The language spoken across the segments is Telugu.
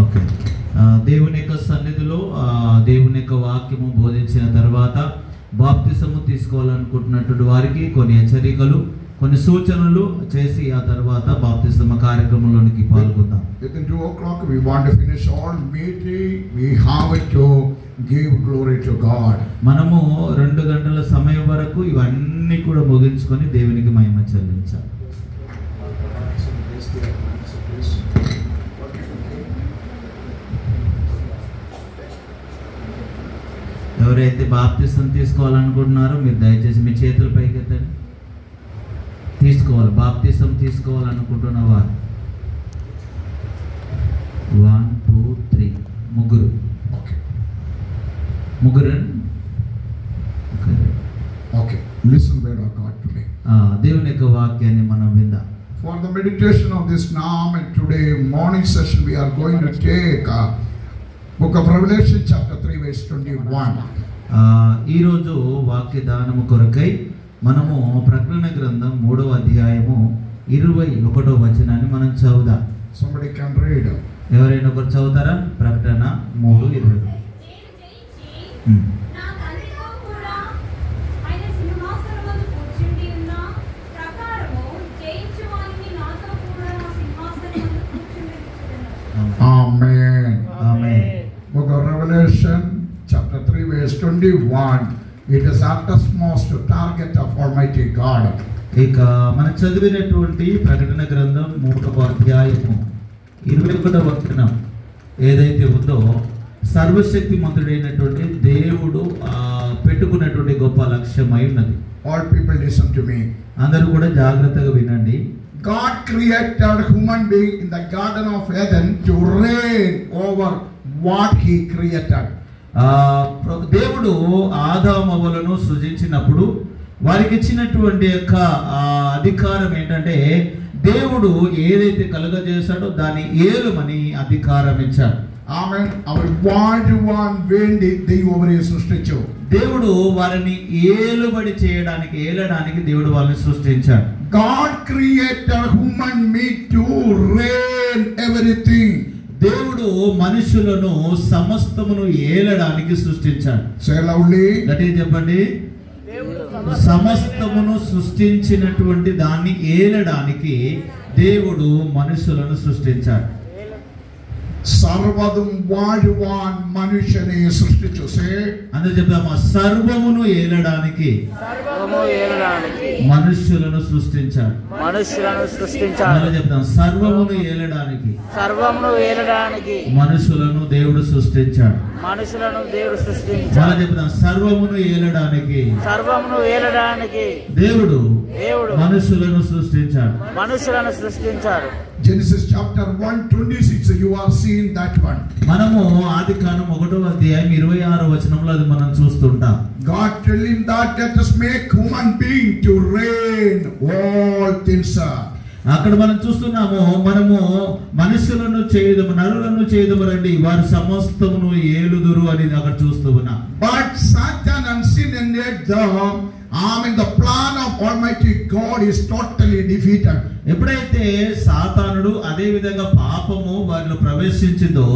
ఓకే, దేవుని యొక్క సన్నిధిలో దేవుని యొక్క వాక్యము బోధించిన తర్వాత బాప్తిసము తీసుకోవాలనుకుంటున్నటువంటి వారికి కొన్ని హెచ్చరికలు, కొన్ని సూచనలు చేసి ఆ తర్వాత బాప్తిసమ కార్యక్రమంలోనికి పాల్గొందాం. Within 2 o'clock we want to finish all meeting. We have to give glory to God. మనము 2 గంటల సమయం వరకు ఇవన్నీ కూడా ముగించుకొని దేవునికి మహిమ చెల్లించాలి. ఎవరైతే బాప్తిసం తీసుకోవాలనుకుంటున్నారో మీరు దయచేసి మీ చేతుల పైకి ఎత్తండి. తీసుకోవాలి, బాప్తిసం తీసుకోవాలనుకుంటున్న వారు 1 2 3 ముగ్గురు. Okay, listen word of God today. దేవుని యొక్క వాక్యాన్ని మనం విందాం. For the meditation of this Naam and today morning session we are going to take book of Revelation chapter 3 verse 21. ఈ రోజు వాక్య దానము కొరకై మనము ప్రకటన గ్రంథం 3వ అధ్యాయము 21వ వచనాన్ని మనం చదువుదాం. Somebody can read. ఎవరైనా ఒకరు చదువుతారా? ప్రకటన 3:20. Amen. Amen. Book of Revelation chapter 3 verse 21. It is utmost target of Almighty God. ఇక మనం చదివినటువంటి ప్రకటన గ్రంథం 3వ అధ్యాయము 21వ వచనం ఏదైతే ఉందో సర్వశక్తిమంతుడైనటువంటి దేవుడు పెట్టుకున్నటువంటి గొప్ప లక్ష్యమై ఉన్నది. All people listen to me. అందరూ కూడా జాగ్రత్తగా వినండి. God created human being in the Garden of Eden to reign over what he created. దేవుడు ఆదామవ్వలను సృజించినప్పుడు వారికి ఇచ్చినటువంటి యొక్క అధికారం ఏంటంటే దేవుడు ఏదైతే కలుగజేశాడో దాన్ని ఏలుమని అధికారం ఇచ్చాడు. ఆమేన్. అవర్ వాడువాన్ వేండి దైవవరే సృష్టించు. దేవుడు వారిని ఏలడానికి దేవుడు వారిని సృష్టించాడు. God created human being to reign everything. దేవుడు మనుషులను సమస్తమును ఏలడానికి సృష్టించాడు. Say loudly. గట్టిగా చెప్పండి. సమస్తమును సృష్టించినటువంటి దాన్ని ఏలడానికి దేవుడు మనుషులను సృష్టించాడు. సర్వదుం వాడువాన్ మనుషుని సృష్టించు. అందరూ చెప్తామా? సర్వమును ఏలడానికి మనుషులను సృష్టించాడు. చెప్తాం సర్వమును ఏలడానికి మనుషులను దేవుడు సృష్టించాడు. చెప్తాం సర్వమును ఏలడానికి దేవుడు మనుషులను సృష్టించాడు. Genesis chapter 1:26 you are seeing that one. మనము ఆదికాండం 1వ అధ్యాయం 26వ వచనంలో అది మనం చూస్తుంటాం. God telling that let us make human being to reign all things. అక్కడ మనం చూస్తున్నాము, మనము మనుషులను చేయదము, నరులను చేయదము రండి, వారు సమస్తమును ఏలుదురు అని అక్కడ చూస్తూ ఉన్నాం. But Satan and sin and the plan of Almighty God is totally defeated. ఎప్పుడైతే సాతానుడు అదే విధంగా పాపము వారిలో ప్రవేశించిందో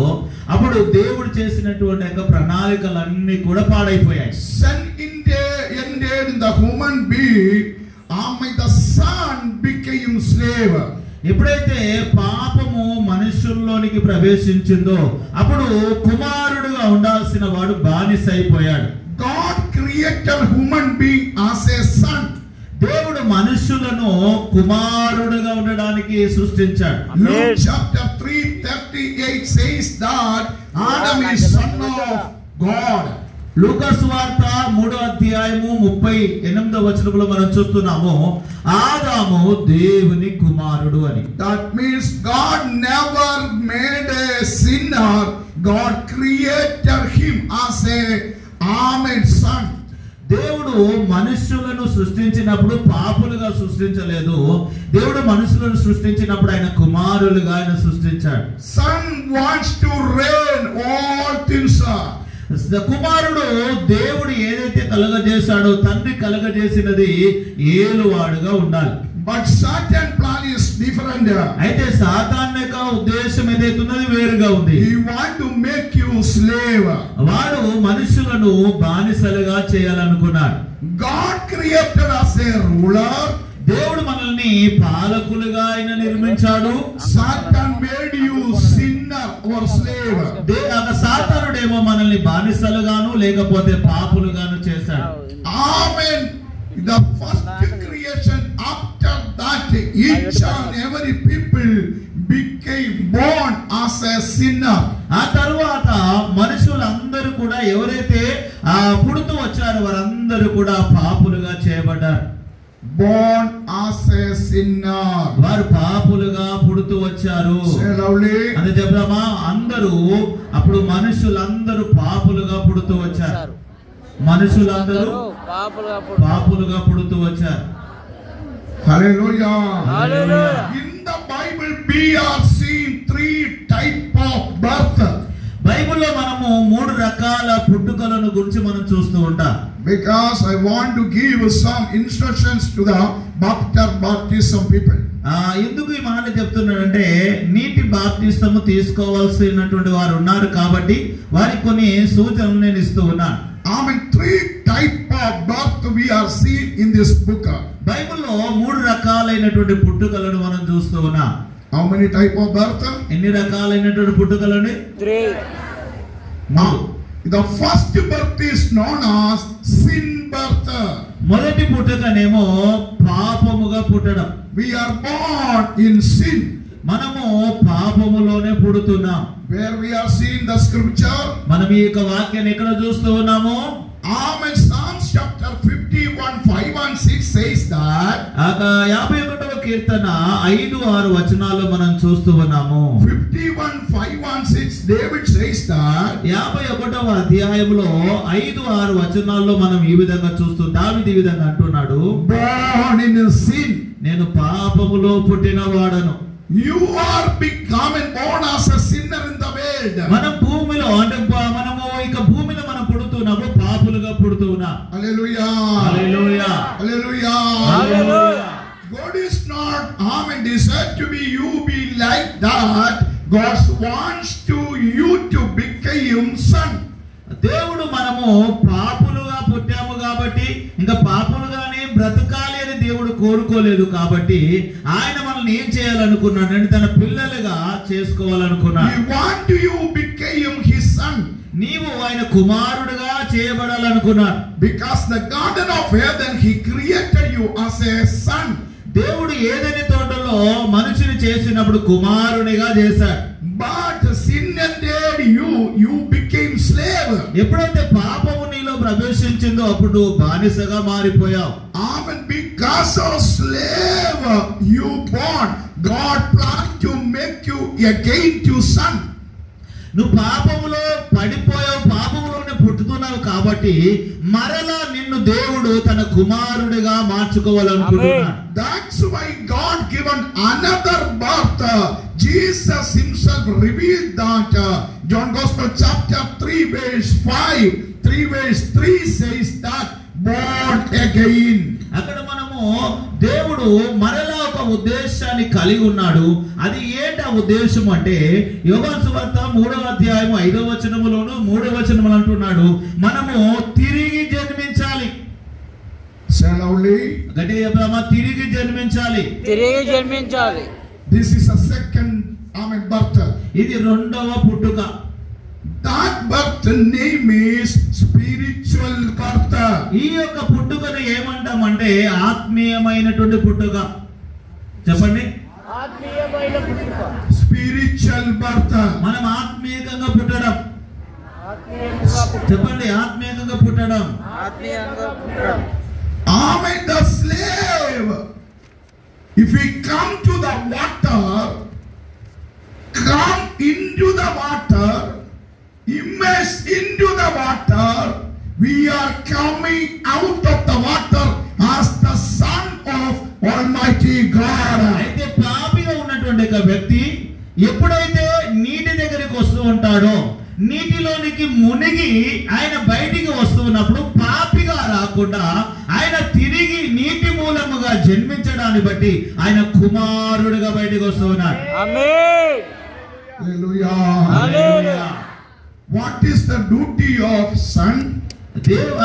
అప్పుడు దేవుడు చేసినటువంటి యొక్క ప్రణాళికలన్నీ కూడా పాడైపోయాయి. Sin ended in the human being, the son became slave. ఎప్పుడైతే పాపము మనుషుల్లోనికి ప్రవేశించిందో అప్పుడు కుమారుడుగా ఉండాల్సిన వాడు బానిస అయిపోయాడు. God created human being as a son. దేవుడు మనుషులను కుమారుడుగా ఉండడానికి సృష్టించాడు. Luke chapter 3:38 says that Adam is son of God. లూకా సువార్త 3వ అధ్యాయము 38వ వచనంలో మనం చూస్తున్నాము ఆదాము దేవుని కుమారుడు అని. That means God never made a sinner. God created him as a son. దేవుడు మనుషులను సృష్టించినప్పుడు పాపులుగా సృష్టించలేదు. దేవుడు మనుషులను సృష్టించినప్పుడు ఆయన కుమారులుగా ఆయన సృష్టించాడు. Son wants to reign all things. కుమారుడు దేవుడు ఏదైతే కలుగజేశాడో తండ్రి కలుగజేసినది ఏలువాడుగా ఉండాలి. But Satan plan is different. అయితే సాతాను యొక్క ఉద్దేశం ఏదైతే ఉన్నది వేరుగా ఉంది. He want to make you slave. వాడు మనుషులను బానిసలుగా చేయాలనుకున్నాడు. God created us a ruler. దేవుడు మనల్ని పాలకులుగా ఆయన నిర్మించాడు. Satan made you sinner or slave. సాతానుడేమో మనల్ని బానిసలుగాను లేకపోతే పాపులుగాను చేశాడు. Amen. The first creation, after that each and every people became born as a sinner. ఆ తరువాత మనుషులందరూ కూడా ఎవరైతే పుడుతూ వచ్చారో వారందరూ కూడా పాపులుగా చేయబడ్డారు. Born as a sinner. వారు పాపులుగా పుడుతూ వచ్చారు. అదే చెప్దామా, అందరూ అప్పుడు మనుషులందరూ పాపులుగా పుడుతూ వచ్చారు. మనుషులందరూ పాపులుగా పుడుతూ వచ్చారు. Hallelujah. Hallelujah. In the Bible we are seeing three type of birth. బైబిల్లో మనము 3 రకాల పుట్టుకలను గురించి మనం చూస్తూ ఉంటాం. Because I want to give some instructions to the baptism people. ఎందుకు ఈ మాట చెప్తున్నానంటే నీటి బాప్తిస్మము తీసుకోవాల్సినటువంటి వారు ఉన్నారు కాబట్టి వారికి కొన్ని సూచనలు నేను ఇస్తూ ఉన్నాను. Amen. 3 type of birth we are seeing in this book. బైబిల్లో 3 రకాలైనటువంటి పుట్టుకలను మనం చూస్తూ ఉన్నాం. How many type of birth? ఎన్ని రకాలైనటువంటి పుట్టుకలండి? 3. Now, the first birth is known as sin birth. మొదటి పుట్టుకనేమో పాపముగా పుట్టడం. We are born in sin. మనము పాపములోనే పుడుతున్నాం. Where we are seeing the scripture? మనం ఈ యొక్క వాక్యాన్ని ఎక్కడ చూస్తూ ఉన్నాము? Amen. Psalms chapter 51:5-6 says that. 51వ కీర్తన 5-6 వచనాల్లో మనం చూస్తూ ఉన్నాము. 51:5-6 David says that. 51వ అధ్యాయంలో 5-6 వచనాల్లో మనం ఈ విధంగా చూస్తూ దావీదు ఈ విధంగా అంటున్నాడు, born in sin. నేను పాపములో పుట్టిన వాడను. You are becoming born as a sinner in the world. మనం భూమిలో అంటే మనము ఇక భూమిలో మనం పుడుతున్నాము, పాపులుగా పుడుతున్నాం. Hallelujah. Hallelujah. Hallelujah. Hallelujah. God is not desired to be you be like that. God wants you to become son. దేవుడు మనము పాపులుగా పుట్టాము కాబట్టి ఇంకా పాపులుగానే బ్రతకాలి అని దేవుడు కోరుకోలేదు కాబట్టి ఆయన మనల్ని ఏం చేయాలనుకున్నాడు? తన పిల్లలుగా చేసుకోవాలనుకున్నాడు. He want you become his son. నీవు ఆయన కుమారుడుగా చేయబడాలనుకున్నాడు. Because the garden of Eden he created you as a son. దేవుడు ఏదైనా తోటలో మనిషిని చేసినప్పుడు కుమారునిగా చేశాడు. But sin entered you became slave. ఎప్పుడైతే పాపము నీలో ప్రవేశించిందో అప్పుడు బానిసగా మారిపోయావు. Amen. Because of slave you born, God planned to make you again to son. నువ్వు పాపములో పడిపోయావు, పాపములోనే పుట్టుతున్నావు కాబట్టి మరలా నిన్ను దేవుడు తన కుమారుడిగా మార్చుకోవాలనుకుంటున్నాడు. That's why God given another birth. Jesus himself revealed that. John Gospel chapter 3:5, 3:3 says that born again. అక్కడ మనము దేవుడు మరలా ఒక ఉద్దేశాన్ని కలిగి ఉన్నాడు. అది ఏంటి ఆ ఉద్దేశం అంటే యోహాను సువార్త 3వ అధ్యాయం 5వ వచనములోను 3వ వచనములో అంటున్నాడు, మనము తిరిగి జన్మించాలి. గట్టిగా చెప్దామా? తిరిగి జన్మించాలి. తిరిగి జన్మించాలి. This is a second birth. ఇది రెండవ పుట్టుక. That birth name is spiritual birth. ఈ యొక్క పుట్టుకను ఏమంటామంటే ఆత్మీయమైనటువంటి పుట్టుక. చెప్పండి. ఆత్మీయమైన పుట్టుక. Spiritual birth. మనం ఆత్మీయంగా పుట్టడం. చెప్పండి. ఆత్మీయంగా పుట్టడం. ఆత్మీయంగా పుట్టడం. Amen. The slave, if we come to the water, come into the water, immerse into the water, we are coming out of the water as the son of Almighty God. అయితే పాపిగా ఉన్నటువంటి ఒక వ్యక్తి ఎప్పుడైతే నీటి దగ్గరికి వస్తూ ఉంటాడో నీటిలోనికి మునిగి ఆయన బయటికి వస్తున్నప్పుడు పాపిగా రాకుండా ఆయన తిరిగి నీటి మూలముగా జన్మించడాన్ని బట్టి ఆయన కుమారుడిగా బయటకు వస్తూ ఉన్నాడు. ఆమేన్. Hallelujah. Hallelujah. What is the duty of son?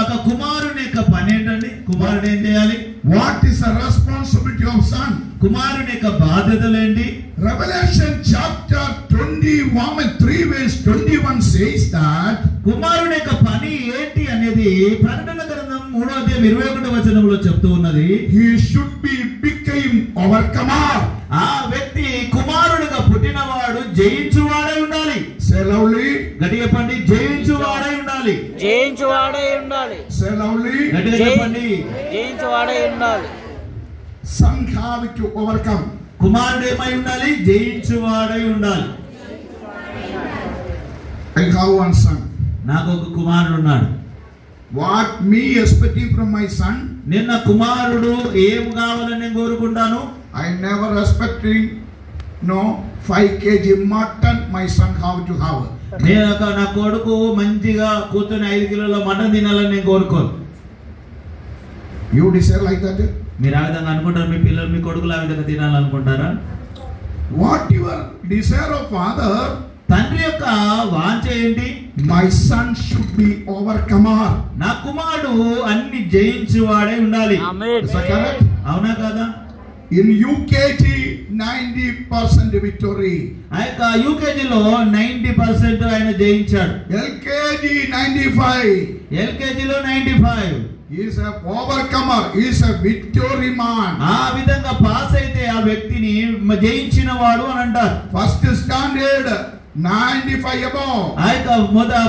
ఒక కుమారుని యొక్క పని ఏంటండి? కుమారుడు ఏం చేయాలి? What is the responsibility of son? కుమారుని యొక్క బాధ్యతలు ఏంటి? Revelation chapter 3 verse 21 says that కుమారుని యొక్క పని ఏంటి అనేది ప్రకటన గ్రంథం 3:21 చెప్తూ ఉన్నది. he should be became overcomer. ఆ వ్యక్తి కుమారుడిగా పుట్టినవాడు జయించువాడై ఉండాలి. Say loudly. గట్టిగా చెప్పండి, జయించువాడై ఉండాలి. జయించువాడై ఉండాలి. Say loudly. గట్టిగా చెప్పండి, జయించువాడై ఉండాలి. Son have to overcome. కుమారుడు ఏమై ఉండాలి? జయించువాడై ఉండాలి. I have one son. నాకు ఒక కుమారుడు ఉన్నాడు. What me expecting from my son? నేను నా కుమారుడు ఏం కావాలని నేను కోరుకుంటాను. I never expecting 5 kg mutton my son have to have. నేను నా కొడుకు మంచిగా కూర్చొని 5 కిలోల మటన్ తినాలని నేను కోరుకోను. You desire like that? మీరు ఆ విధంగా అనుకుంటారు? మీ పిల్లలు, మీ కొడుకులు ఆ విధంగా తినాలనుకుంటారా? What your desire of father? తండ్రి యొక్క వాంఛ ఏంటి? My son should be overcomer. నా కుమారుడు అన్ని జయించువాడై ఉండాలి. ఆమేన్. Is that correct? అవునా కాదా? In UKG 90% victory. ఆ యొక్క యూకేజీలో 90% ఆయన జయించాడు. LKG 95. ఎల్కేజీలో 95. He is a overcomer. He is a victory man. ఆ విధంగా పాస్ అయితే ఆ వ్యక్తిని జయించిన వాడు అని అంటారు. First standard 95 above. ఆ యొక్క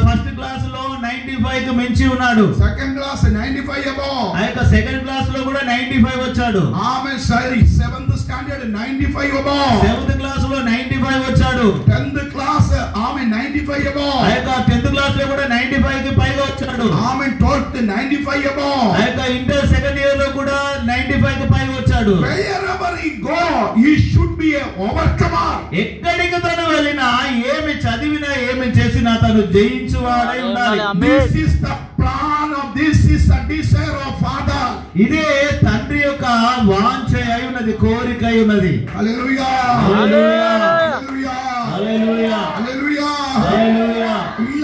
ఫస్ట్ క్లాస్ లో 95 కి మించి ఉన్నాడు. Second class 95 above. ఆ యొక్క సెకండ్ క్లాస్ లో కూడా 95 వచ్చాడు. Amen. Sorry, 7th standard 95 above. Seventh class లో 95 వచ్చాడు. 10th class Amen 95 above. ఆ యొక్క 10th క్లాస్ లో కూడా 95 కి పైగా వచ్చాడు. Amen 12th 95 above. ఆ యొక్క ఇంటర్ సెకండ్ ఇయర్ లో కూడా 95 కి పైగా వచ్చాడు. Wherever he go, he should be a overcomer. ఎక్కడికి తను వెళ్ళినా, ఏమి చదివినా, ఏమి చేసినా తను జయించువాడై ఉండాలి. This is the plan of this is the desire of father. ఇదే తండ్రి యొక్క వాంఛ అయి ఉన్నది, కోరిక అయి ఉన్నది. Hallelujah. Hallelujah. Hallelujah. Hallelujah. Hallelujah. Hallelujah.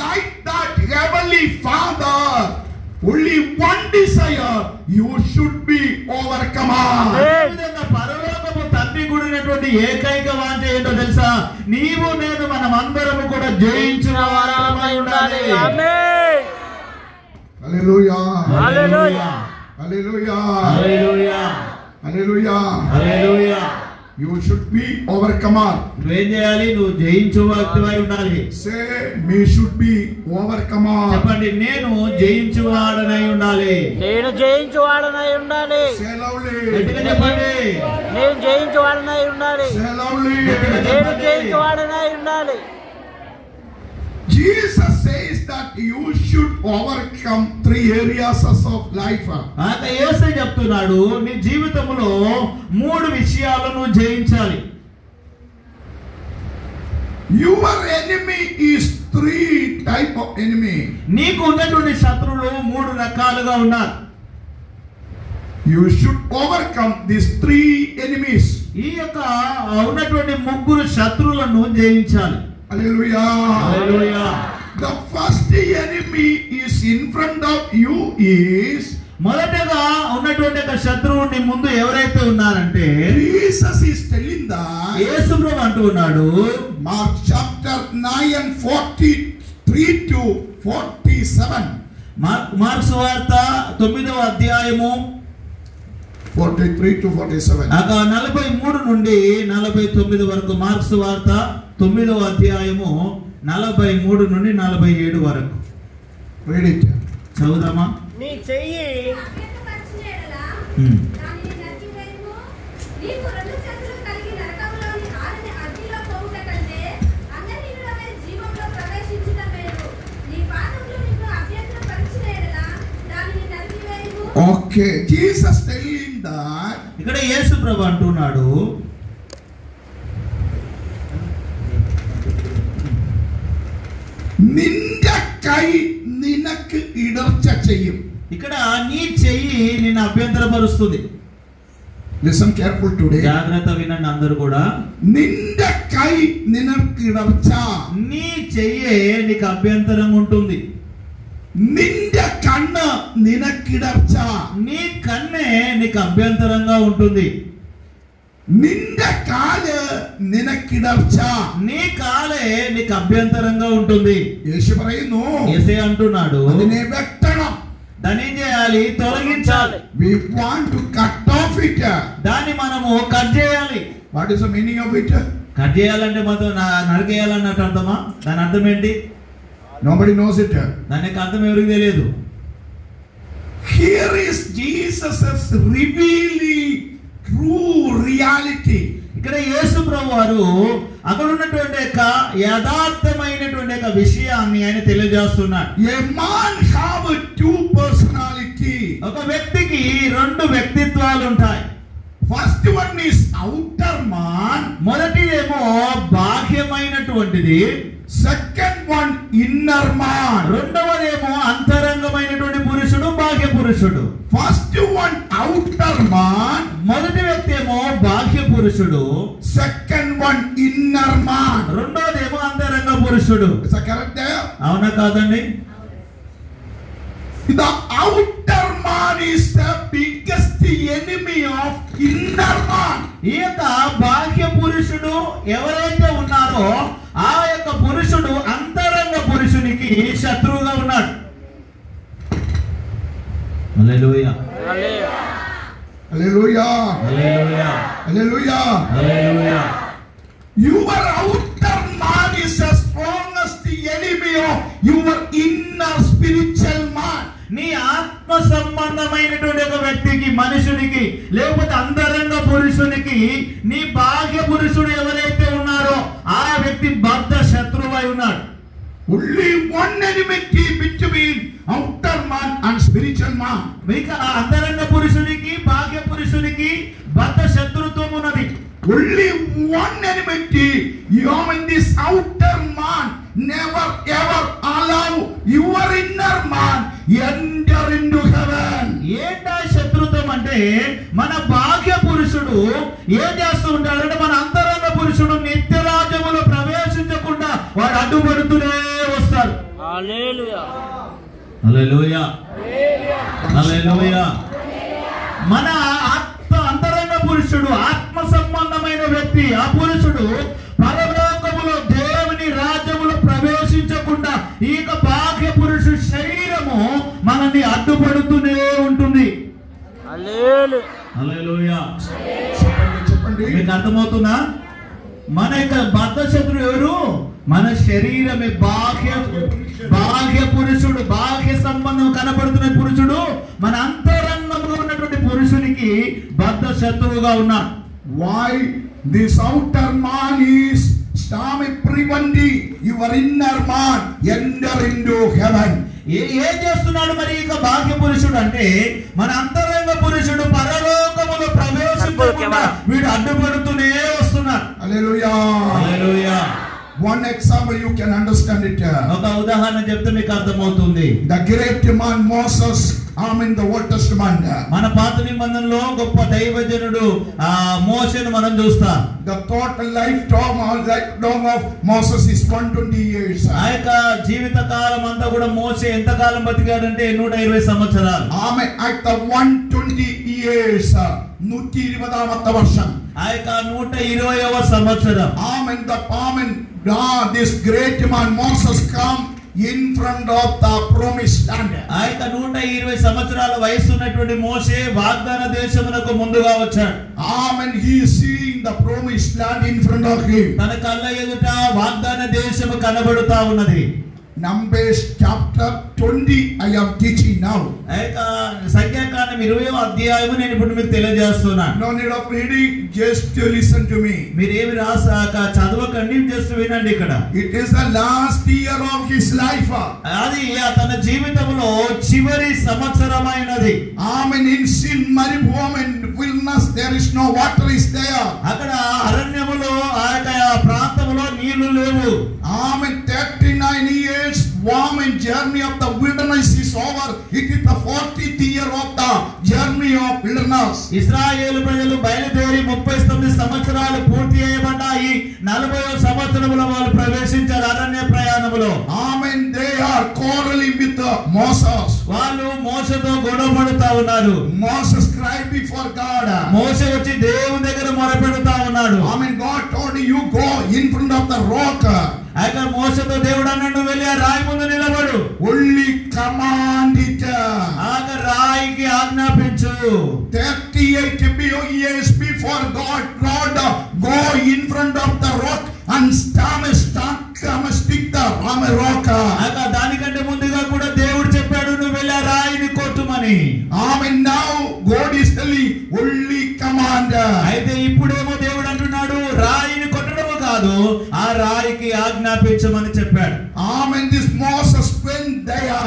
Like that heavenly father, only one desire, you should be overcomer. అదే విధంగా పరలోకపు తండ్రి కూడినటువంటి ఏకైక వాంఛ ఏంటో తెలుసా? నీవు నేను మనం అందరము కూడా జయించిన వారమై ఉండాలి. ఆమేన్. Hallelujah. Hallelujah. Hallelujah. Hallelujah. Hallelujah. Hallelujah. You should be overcomer. నువ్వేం చేయాలి? నువ్వు జయించు వ్యక్తివై ఉండాలి. Say, me should be overcomer. చెప్పండి, నేను జయించువాడనై ఉండాలి. నేను జయించువాడనై ఉండాలి. Say loudly. గట్టిగా చెప్పండి. నేను జయించువాడనై ఉండాలి. Say loudly. నేను జయించువాడనై ఉండాలి. Jesus says that you should overcome 3 areas of life. ఆత యేసే చెప్తున్నాడు, నీ జీవితంలో 3 విషయాలను జయించాలి. Your enemy is 3 type of enemy. నీకు ఉన్నటువంటి శత్రువులు 3 రకాలుగా ఉన్నారు. You should overcome these 3 enemies. ఈ యొక్క ఉన్నటువంటి 3 శత్రువులను జయించాలి. Hallelujah. Hallelujah. The first enemy is in front of you is మొదటగా ఉన్నటువంటి ఒక శత్రువు నీ ముందు ఎవరైతే ఉన్నారంటే, Jesus is telling that యేసు ప్రభువు అంటూ ఉన్నాడు, Mark chapter 9 and 43 to 47. Mark సువార్త 9వ అధ్యాయము 43 to 47. 43 నుండి 49 వరకు. మార్కు సువార్త 9వ అధ్యాయము 43 నుండి 47 వరకు. Read it. చదువుదామా? నీ చెయ్యి Okay, Jesus telling that ఇక్కడ యేసు ప్రభు అంటున్నాడు, നിന്റെ കൈ നിനക്ക് ഇടർച്ച ചെയ്യും. ఇక్కడ నీ చెయ్యి నిన్ను అభ్యంతరపరుస్తుంది. Listen careful today. జాగ్రత్త వినండి అందరూ కూడా. నింద కై నినకిడర్చా, నీ చెయ్యే నీకు అభ్యంతరం ఉంటుంది. నింద కన్న నినకిడర్చా, నీ కన్నే నీకు అభ్యంతరంగా ఉంటుంది. నింద కాలే నినకిడర్చా, నీ కాలే నీకు అభ్యంతరంగా ఉంటుంది. యేసు പറയുന്നു, యేసే అంటున్నాడు, അതിനെ വെട്ടണം. దాన్ని ఏం చేయాలి? తొలగించాలి. We want to cut off it. దాన్ని మనము కట్ చేయాలి. What is the meaning of it? Cut చేయాలంటే మాత్రం నరికేయాలన్నట్టు అర్థమా? దాని అర్థం ఏంటి? Nobody knows it. దాని యొక్క అర్థం ఎవరికి తెలియదు. Here is Jesus revealing true reality. ఇక్కడ యేసు ప్రభు వారు అక్కడ ఉన్నటువంటి యొక్క యథార్థమైనటువంటి యొక్క విషయాన్ని ఆయన తెలియజేస్తున్నాడు. A man have two personality. ఒక వ్యక్తికి రెండు వ్యక్తిత్వాలు ఉంటాయి. First one is outer man. మొదటిదేమో బాహ్యమైనటువంటిది. Second one inner man. రెండవదేమో అంతరంగమైనటువంటి పురుషుడు, బాహ్య పురుషుడు. First one outer man. మొదటి వ్యక్తి ఏమో బాహ్య పురుషుడు. Second one inner man. రెండోదేమో అంతరంగ పురుషుడు. Is that correct there? అవునా కాదండి? The outer man is the biggest enemy of inner man. ఈ యొక్క బాహ్య పురుషుడు ఎవరైతే ఉన్నారో ఆ యొక్క పురుషుడు అంతరంగ పురుషునికి శత్రువుగా ఉన్నాడు. హల్లెలూయా, Hallelujah. Hallelujah, Hallelujah. Hallelujah. Your outer man is the strongest enemy of your inner spiritual man. నీ ఆత్మ సంబంధమైనటువంటి ఒక వ్యక్తికి, మనుషునికి, లేకపోతే అంతరంగ పురుషునికి నీ బాహ్య పురుషుడు ఎవరైతే ఉన్నారో ఆ వ్యక్తి బద్ధ శత్రువై ఉన్నాడు. Only one enmity between outer man and spiritual man. మీకు అంతరంగ పురుషునికి, బాహ్య పురుషునికి బద్ధ శత్రుత్వం ఉన్నది. Only one enmity. You and this outer man never ever allow your inner man enter into heaven. ఏంటా శత్రుత్వం అంటే మన బాహ్య పురుషుడు ఏం చేస్తూ ఉంటాడంటే మన అంతరంగ పురుషుడు నిత్య రాజ్యములో ప్రవేశించకుండా వాడు అడ్డుపడుతూనే వస్తాడు. హల్లెలూయా, హల్లెలూయా, హల్లెలూయా. మన అంతరంగ పురుషుడు ఆత్మ సంబంధమైన వ్యక్తి, ఆ పురుషుడు పరలోకములో దేవుని రాజ్యములో ప్రవేశించకుండా ఈ బాహ్య పురుషుడు శరీరము మనల్ని అడ్డుపడుతూనే ఉంటుంది. హల్లెలూయా, హల్లెలూయా. చెప్పండి. మీకు అర్థమవుతుందా? మన యొక్క బద్ధ శత్రువు ఎవరు? మన శరీరమే. బాహ్య పురుషుడు, బాహ్య సంబంధం కనపడుతున్న పురుషుడు మన అంతరంగంలో ఉన్నటువంటి పురుషునికి బద్ధ శత్రువుగా ఉన్నాడు. Why this outer man is preventing your inner man enter into heaven? ఏం చేస్తున్నాడు మరి ఇక బాహ్య పురుషుడు అంటే మన అంతరంగ పురుషుడు పరలోకములో ప్రవేశించకుండా వీడు అడ్డుపడుతూనే వస్తున్నాడు. Hallelujah. Hallelujah. One example you can understand it. ఒక ఉదాహరణ చెప్తే మీకు అర్థమవుతుంది. The great man Moses, in the Old Testament. మన పాత నిబంధనలో గొప్ప దైవజనుడు మోషేను మనం చూస్తాం. The total lifetime of Moses is 120 years. ఆ యొక్క జీవిత కాలం అంతా కూడా మోషే ఎంత కాలం బతికాడంటే 120 సంవత్సరాలు. At the 120 years, 120వ వర్షం. ఆ యొక్క 120వ సంవత్సరం. This great man Moses come in front of the promised land. ఆ యొక్క 120 సంవత్సరాల వయసు ఉన్నటువంటి మోషే వాగ్దాన దేశమునకు ముందుగా వచ్చాడు. He is seeing the promised land in front of him. తన కళ్ళ ఎదుట వాగ్దాన దేశము కనబడుతా ఉన్నది. Numbers chapter 20 I am teaching now. ఆ యొక్క సంఖ్యాకాండం 20వ అధ్యాయము నేను ఇప్పుడు మీకు తెలియజేస్తున్నాను. No need of reading, just to listen to me. మీరు ఏమి రాసాక చదవకండి, జస్ట్ వినండి. ఇక్కడ It is the last year of his life. అది తన జీవితంలో చివరి సంవత్సరమైనది. In sin మరుభూమి wilderness there is no water is there. అక్కడ అరణ్యములో ఆ యొక్క ప్రాంతంలో నీళ్లు లేవు. 39 years warm and journey of the wilderness is over. It is the 40th year of the journey of wilderness. years. ఇశ్రాయేలు ప్రజలు బయలుదేరి 39 సంవత్సరాలు పూర్తి చేయబడ్డాయి. 40వ సంవత్సరంలో వాళ్ళు ప్రవేశించారు అరణ్య ప్రయాణములో. Amen. They are quarreling with Moses. వాళ్ళు మోషేతో గొడవ పడుతా ఉన్నారు. Moses cried before God. మోషే వచ్చి దేవుని దగ్గర మొరపెడుతా ఉన్నాడు. Amen. God told you go in front of the rock. అయితే మోషేతో దేవుడు అన్నాడు వెళ్ళి ఆ రాయి ముందు నిలబడు. Only command it. ఆగ రాయికి ఆజ్ఞాపించు. 38 years before God go in front of the rock and stick the rock. ఆగ దానికంటే ముందుగా కూడా దేవుడు చెప్పాడు నువ్వు వెళ్ళి ఆ రాయిని కొట్టుమని. Amen. Now God is telling only command. అయితే ఇప్పుడేమో దేవుడు అంటున్నాడు రాయిని కొట్టడం కాదు ఆ రాయికి ఆజ్ఞాపించమని చెప్పాడు. Amen. This Moses went there.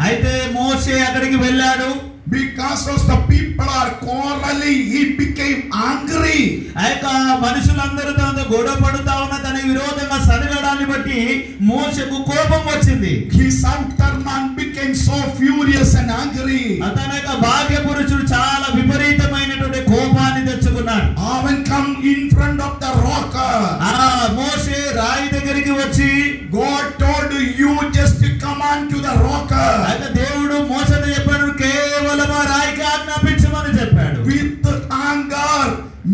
అయితే మోషే అక్కడికి వెళ్ళాడు. Because of the people are quarreling, he became angry. అయితే మనుషులందరూ తనతో గొడవ పడుతా ఉన్న తన విరోధంగా సనగడాన్ని బట్టి మోషేకు కోపం వచ్చింది. His outer man became so furious and angry. అతని యొక్క భాగ్య పురుషుడు చాలా విపరీతమైనటువంటి కోపాన్ని తెచ్చుకున్నాడు. Amen. Come in front of the rock. మోషే రాయి దగ్గరికి వచ్చి God told you just come on to the rock. అయితే దేవుడు మోషేతో చెప్పాడు కేవలం ఆ రాయికి ఆజ్ఞాపించమని చెప్పాడు. With anger,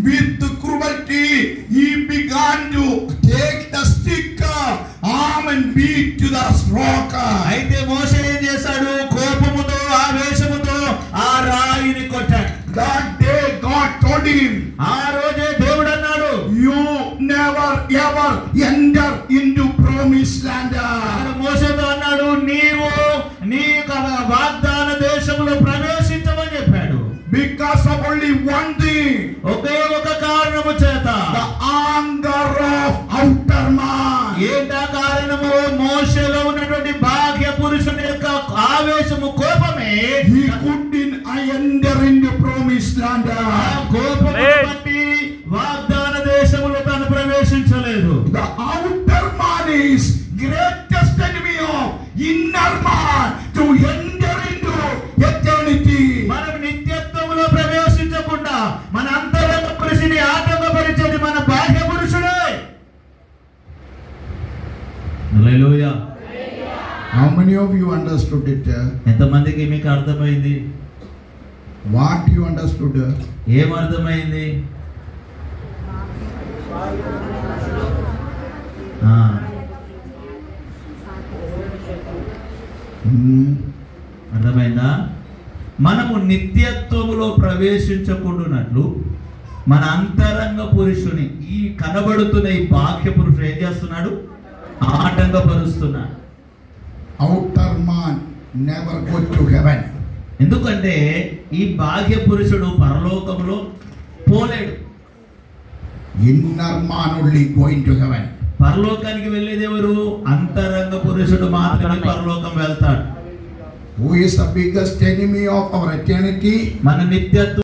with cruelty, he began to take the stick, and beat to the rock. అయితే మోషే ఏం చేశాడు కోపముతో ఆవేశముతో ఆ రాయిని కొట్టాడు. That day God told him, ఆ రోజే దేవుడు అన్నాడు you never ever enter into promised land. మోషేతో అన్నాడు నీవు నీ వాగ్దాన దేశంలో ప్రవేశించమని చెప్పాడు. Because of only one thing, ఒకే ఒక కారణము చేత the anger of outer man. ఏంటా కారణము మోషేలో ఉన్నటువంటి భాగ్య పురుషుని యొక్క ఆవేశము కోపమే. He couldn't enter into promised land. కోపమును బట్టి వాగ్దాన దేశములో తాను ప్రవేశించలేదు. The outer man is greatest enemy of inner man to enter into eternity. మనం నిత్యత్వములో ప్రవేశించకుండా మన అంతరంగ పురుషుని ఆటంకపరిచేది మన బాహ్య పురుషుడే. హల్లెలూయా. How many of you understood it? ఎంతమందికి మీకు అర్థమైంది? What you understood? ఏం అర్థమైంది? అర్థమైందా? మనము నిత్యత్వములో ప్రవేశించకుండానట్లు మన అంతరంగ పురుషుని ఈ కనబడుతున్న ఈ బాహ్య పురుషుడు ఏం చేస్తున్నాడు? ఆటంకపరుస్తున్నాడు. Outer man never go to heaven. ఎందుకంటే ఈ బాహ్య పురుషుడు పరలోకంలో పోలేడు. Inner man only going to heaven. పరలోకానికి వెళ్ళేది ఎవరు? అంతరంగ పురుషుడు మాత్రమే పరలోకం వెళ్తాడు. Who is the biggest enemy of our eternity? మన నిత్యత్వ